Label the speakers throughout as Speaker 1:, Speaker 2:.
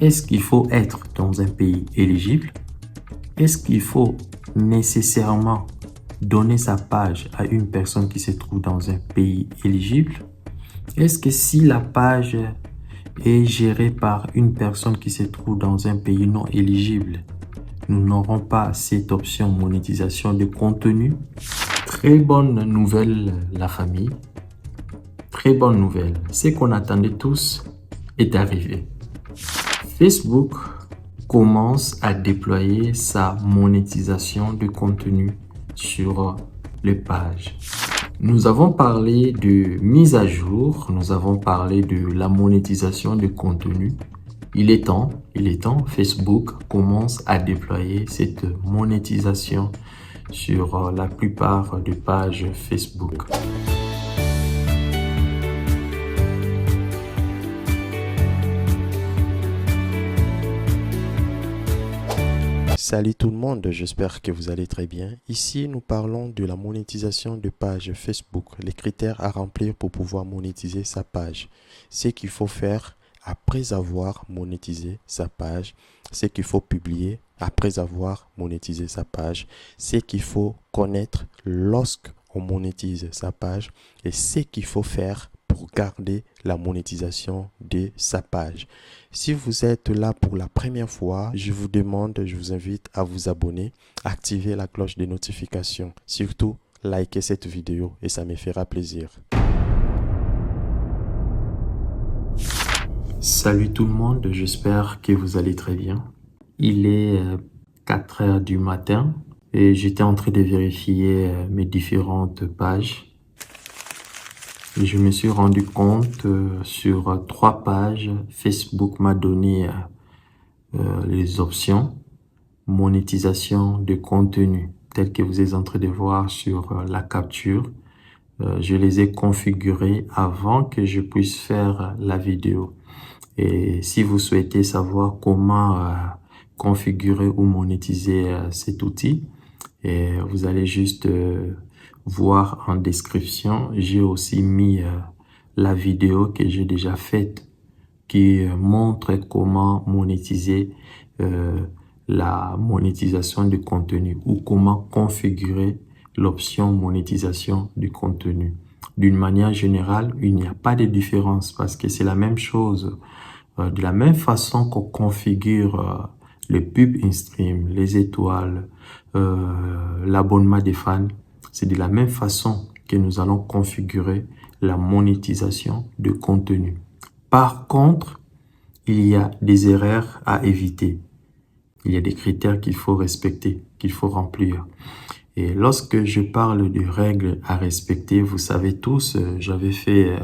Speaker 1: Est-ce qu'il faut être dans un pays éligible? Est-ce qu'il faut nécessairement donner sa page à une personne qui se trouve dans un pays éligible? Est-ce que si la page est gérée par une personne qui se trouve dans un pays non éligible, nous n'aurons pas cette option monétisation de contenu? Très bonne nouvelle, la famille. Très bonne nouvelle. Ce qu'on attendait tous est arrivé. Facebook commence à déployer sa monétisation de contenu sur les pages. Nous avons parlé de mise à jour, nous avons parlé de la monétisation de contenu. Il est temps, Facebook commence à déployer cette monétisation sur la plupart des pages Facebook.
Speaker 2: Salut tout le monde, j'espère que vous allez très bien. Ici, nous parlons de la monétisation de page Facebook, les critères à remplir pour pouvoir monétiser sa page. Ce qu'il faut faire après avoir monétisé sa page, ce qu'il faut publier après avoir monétisé sa page, ce qu'il faut connaître lorsqu'on monétise sa page et ce qu'il faut faire pour garder la monétisation de sa page. Si vous êtes là pour la première fois, je vous invite à vous abonner, activer la cloche de notification. Surtout, likez cette vidéo et ça me fera plaisir.
Speaker 1: Salut tout le monde, j'espère que vous allez très bien. Il est 4 heures du matin et j'étais en train de vérifier mes différentes pages. Et je me suis rendu compte sur 3 pages, Facebook m'a donné les options monétisation de contenu, telles que vous êtes en train de voir sur la capture. Je les ai configurées avant que je puisse faire la vidéo. Et si vous souhaitez savoir comment configurer ou monétiser cet outil, vous allez juste voir en description. J'ai aussi mis la vidéo que j'ai déjà faite qui montre comment monétiser la monétisation du contenu ou comment configurer l'option monétisation du contenu. D'une manière générale, il n'y a pas de différence parce que c'est la même chose. De la même façon qu'on configure le pub in-stream, les étoiles, l'abonnement des fans, c'est de la même façon que nous allons configurer la monétisation de contenu. Par contre, il y a des erreurs à éviter. Il y a des critères qu'il faut respecter, qu'il faut remplir. Et lorsque je parle de règles à respecter, vous savez tous, j'avais fait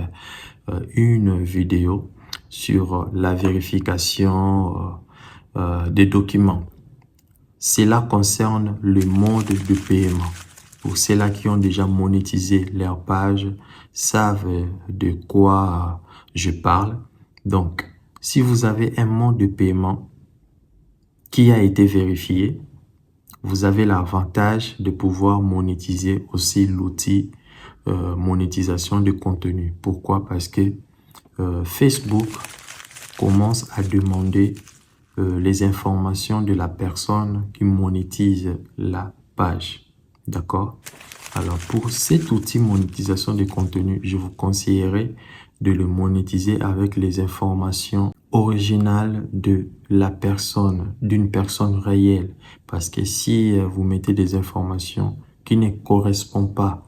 Speaker 1: une vidéo sur la vérification des documents. Cela concerne le mode de paiement. Pour ceux-là qui ont déjà monétisé leur page, savent de quoi je parle. Donc, si vous avez un mode de paiement qui a été vérifié, vous avez l'avantage de pouvoir monétiser aussi l'outil monétisation de contenu. Pourquoi? Parce que Facebook commence à demander les informations de la personne qui monétise la page. D'accord? Alors, pour cet outil monétisation de contenu, je vous conseillerais de le monétiser avec les informations originales de la personne, d'une personne réelle. Parce que si vous mettez des informations qui ne correspondent pas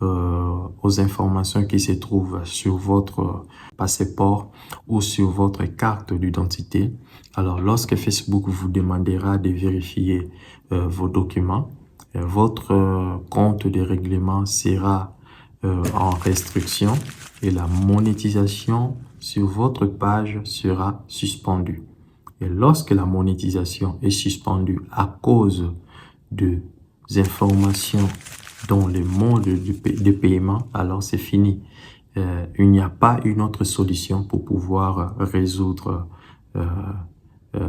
Speaker 1: aux informations qui se trouvent sur votre passeport ou sur votre carte d'identité, alors lorsque Facebook vous demandera de vérifier vos documents, votre compte de règlement sera en restriction et la monétisation sur votre page sera suspendue. Et lorsque la monétisation est suspendue à cause des informations dans le mode de paiement, alors c'est fini. Il n'y a pas une autre solution pour pouvoir résoudre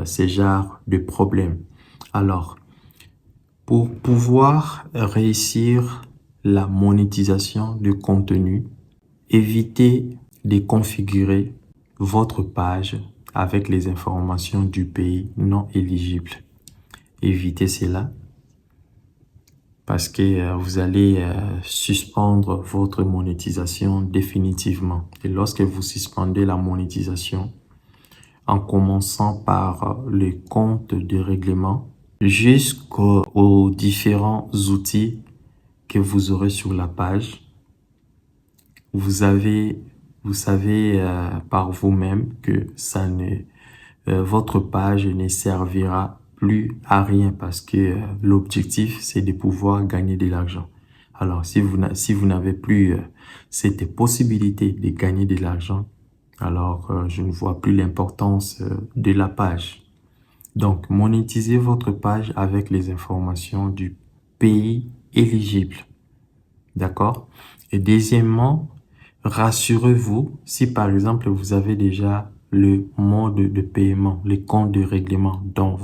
Speaker 1: ces genres de problèmes. Alors, pour pouvoir réussir la monétisation de contenu, évitez de configurer votre page avec les informations du pays non éligible. Évitez cela parce que vous allez suspendre votre monétisation définitivement. Et lorsque vous suspendez la monétisation, en commençant par le compte de règlement jusqu'aux différents outils que vous aurez sur la page, vous savez par vous-même que votre page ne servira plus à rien parce que l'objectif, c'est de pouvoir gagner de l'argent. Alors, si vous n'avez plus cette possibilité de gagner de l'argent, alors je ne vois plus l'importance de la page. Donc, monétisez votre page avec les informations du pays éligible. D'accord? Et deuxièmement, rassurez-vous si par exemple vous avez déjà le mode de paiement, les comptes de règlement dans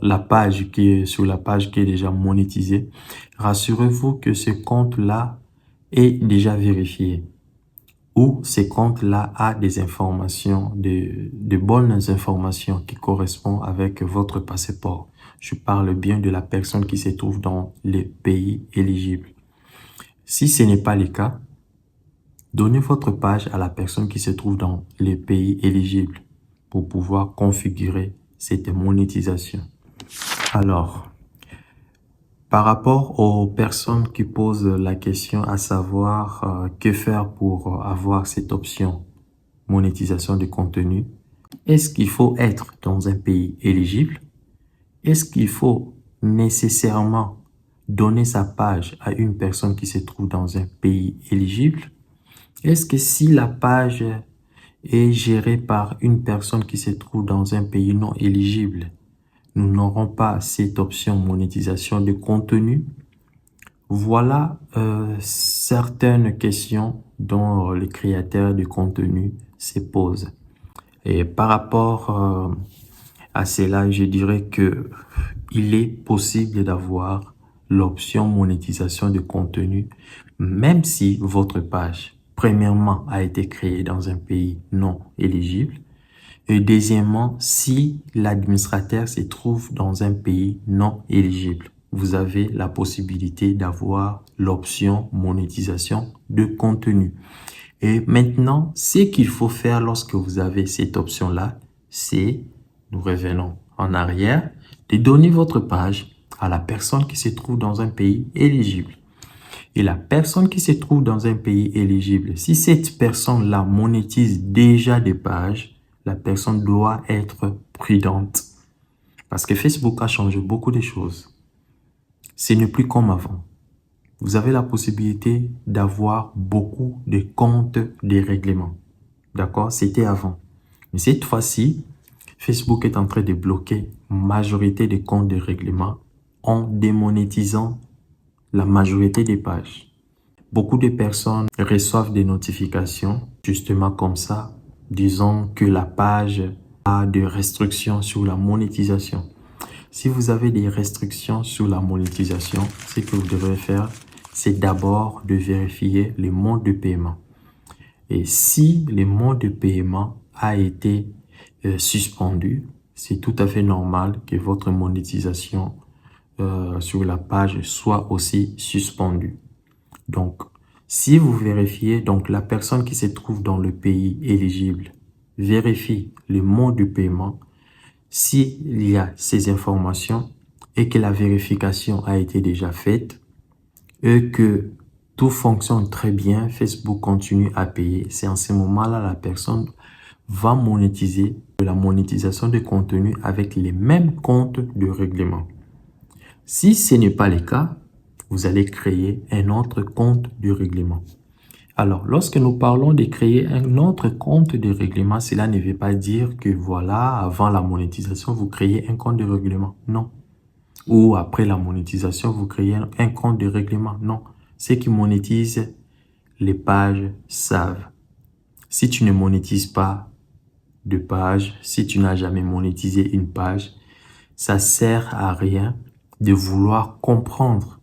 Speaker 1: la page sur la page qui est déjà monétisée. Rassurez-vous que ce compte-là est déjà vérifié ou ce compte-là a des informations, de bonnes informations qui correspondent avec votre passeport. Je parle bien de la personne qui se trouve dans les pays éligibles. Si ce n'est pas le cas, donnez votre page à la personne qui se trouve dans les pays éligibles pour pouvoir configurer cette monétisation. Alors, par rapport aux personnes qui posent la question à savoir que faire pour avoir cette option monétisation de contenu, est-ce qu'il faut être dans un pays éligible? Est-ce qu'il faut nécessairement donner sa page à une personne qui se trouve dans un pays éligible? Est-ce que si la page est gérée par une personne qui se trouve dans un pays non éligible, nous n'aurons pas cette option monétisation de contenu? Voilà certaines questions dont les créateurs de contenu se posent. Et par rapport à cela, je dirais que il est possible d'avoir l'option monétisation de contenu, même si votre page, premièrement, a été créée dans un pays non éligible, et deuxièmement, si l'administrateur se trouve dans un pays non éligible. Vous avez la possibilité d'avoir l'option monétisation de contenu. Et maintenant, ce qu'il faut faire lorsque vous avez cette option-là, c'est, nous revenons en arrière, de donner votre page à la personne qui se trouve dans un pays éligible. Et la personne qui se trouve dans un pays éligible, si cette personne-là monétise déjà des pages, la personne doit être prudente. Parce que Facebook a changé beaucoup de choses. Ce n'est plus comme avant. Vous avez la possibilité d'avoir beaucoup de comptes de règlement. D'accord? C'était avant. Mais cette fois-ci, Facebook est en train de bloquer la majorité des comptes de règlement en démonétisant la majorité des pages. Beaucoup de personnes reçoivent des notifications justement comme ça, disant que la page a des restrictions sur la monétisation. Si vous avez des restrictions sur la monétisation, ce que vous devrez faire, c'est d'abord de vérifier les modes de paiement. Et si le mode de paiement a été suspendu, c'est tout à fait normal que votre monétisation sur la page soit aussi suspendue. Donc, si vous vérifiez, donc la personne qui se trouve dans le pays éligible vérifie le mode de paiement, s'il y a ces informations et que la vérification a été déjà faite et que tout fonctionne très bien, Facebook continue à payer, c'est en ce moment-là la personne va monétiser la monétisation de contenu avec les mêmes comptes de règlement. Si ce n'est pas le cas, vous allez créer un autre compte de règlement. Alors, lorsque nous parlons de créer un autre compte de règlement, cela ne veut pas dire que voilà, avant la monétisation, vous créez un compte de règlement. Non. Ou après la monétisation, vous créez un compte de règlement. Non. Ceux qui monétisent les pages savent. Si tu ne monétises pas de page, si tu n'as jamais monétisé une page, ça sert à rien de vouloir comprendre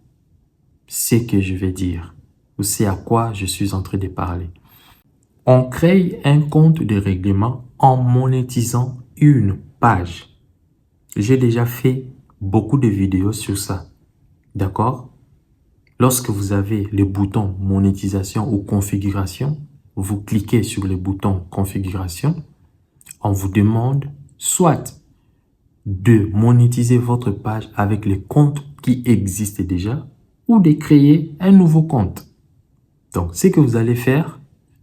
Speaker 1: ce que je vais dire ou c'est à quoi je suis en train de parler. On crée un compte de règlement en monétisant une page. J'ai déjà fait beaucoup de vidéos sur ça. D'accord? Lorsque vous avez le bouton monétisation ou configuration, vous cliquez sur le bouton configuration. On vous demande soit de monétiser votre page avec les comptes qui existent déjà ou de créer un nouveau compte. Donc, ce que vous allez faire,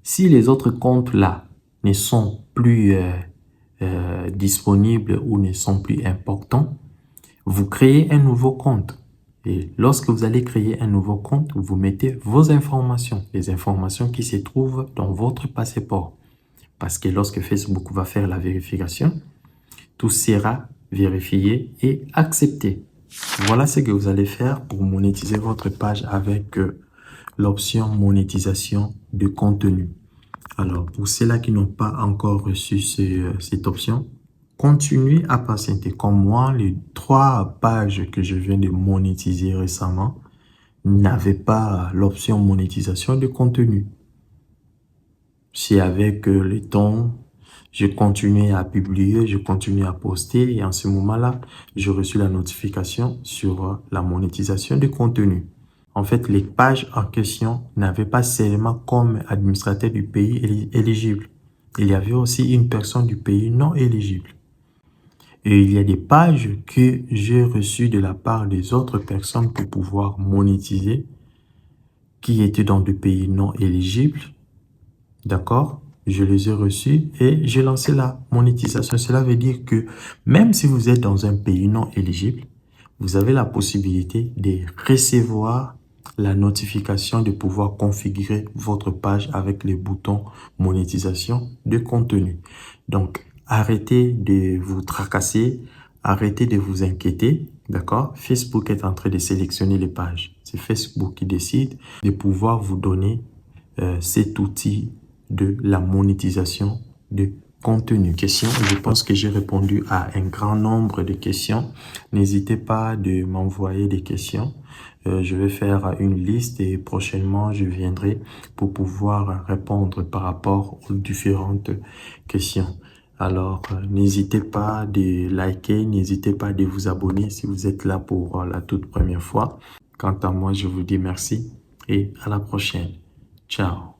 Speaker 1: si les autres comptes-là ne sont plus disponibles ou ne sont plus importants, vous créez un nouveau compte. Et lorsque vous allez créer un nouveau compte, vous mettez vos informations, les informations qui se trouvent dans votre passeport. Parce que lorsque Facebook va faire la vérification, tout sera vérifié et accepté. Voilà ce que vous allez faire pour monétiser votre page avec l'option monétisation de contenu. Alors, pour ceux-là qui n'ont pas encore reçu cette option, continuez à patienter. Comme moi, les 3 pages que je viens de monétiser récemment n'avaient pas l'option monétisation de contenu. C'est avec le temps, je continuais à publier, je continuais à poster et en ce moment-là, j'ai reçu la notification sur la monétisation de contenu. En fait, les pages en question n'avaient pas seulement comme administrateur du pays éligible. Il y avait aussi une personne du pays non éligible. Et il y a des pages que j'ai reçues de la part des autres personnes pour pouvoir monétiser qui étaient dans des pays non éligibles. D'accord? Je les ai reçues et j'ai lancé la monétisation. Cela veut dire que même si vous êtes dans un pays non éligible, vous avez la possibilité de recevoir la notification de pouvoir configurer votre page avec les boutons monétisation de contenu. Donc, arrêtez de vous tracasser, arrêtez de vous inquiéter, d'accord? Facebook est en train de sélectionner les pages. C'est Facebook qui décide de pouvoir vous donner cet outil de la monétisation de contenu. Question, je pense que j'ai répondu à un grand nombre de questions. N'hésitez pas de m'envoyer des questions. Je vais faire une liste et prochainement, je viendrai pour pouvoir répondre par rapport aux différentes questions. Alors, n'hésitez pas de liker, n'hésitez pas de vous abonner si vous êtes là pour la toute première fois. Quant à moi, je vous dis merci et à la prochaine. Ciao.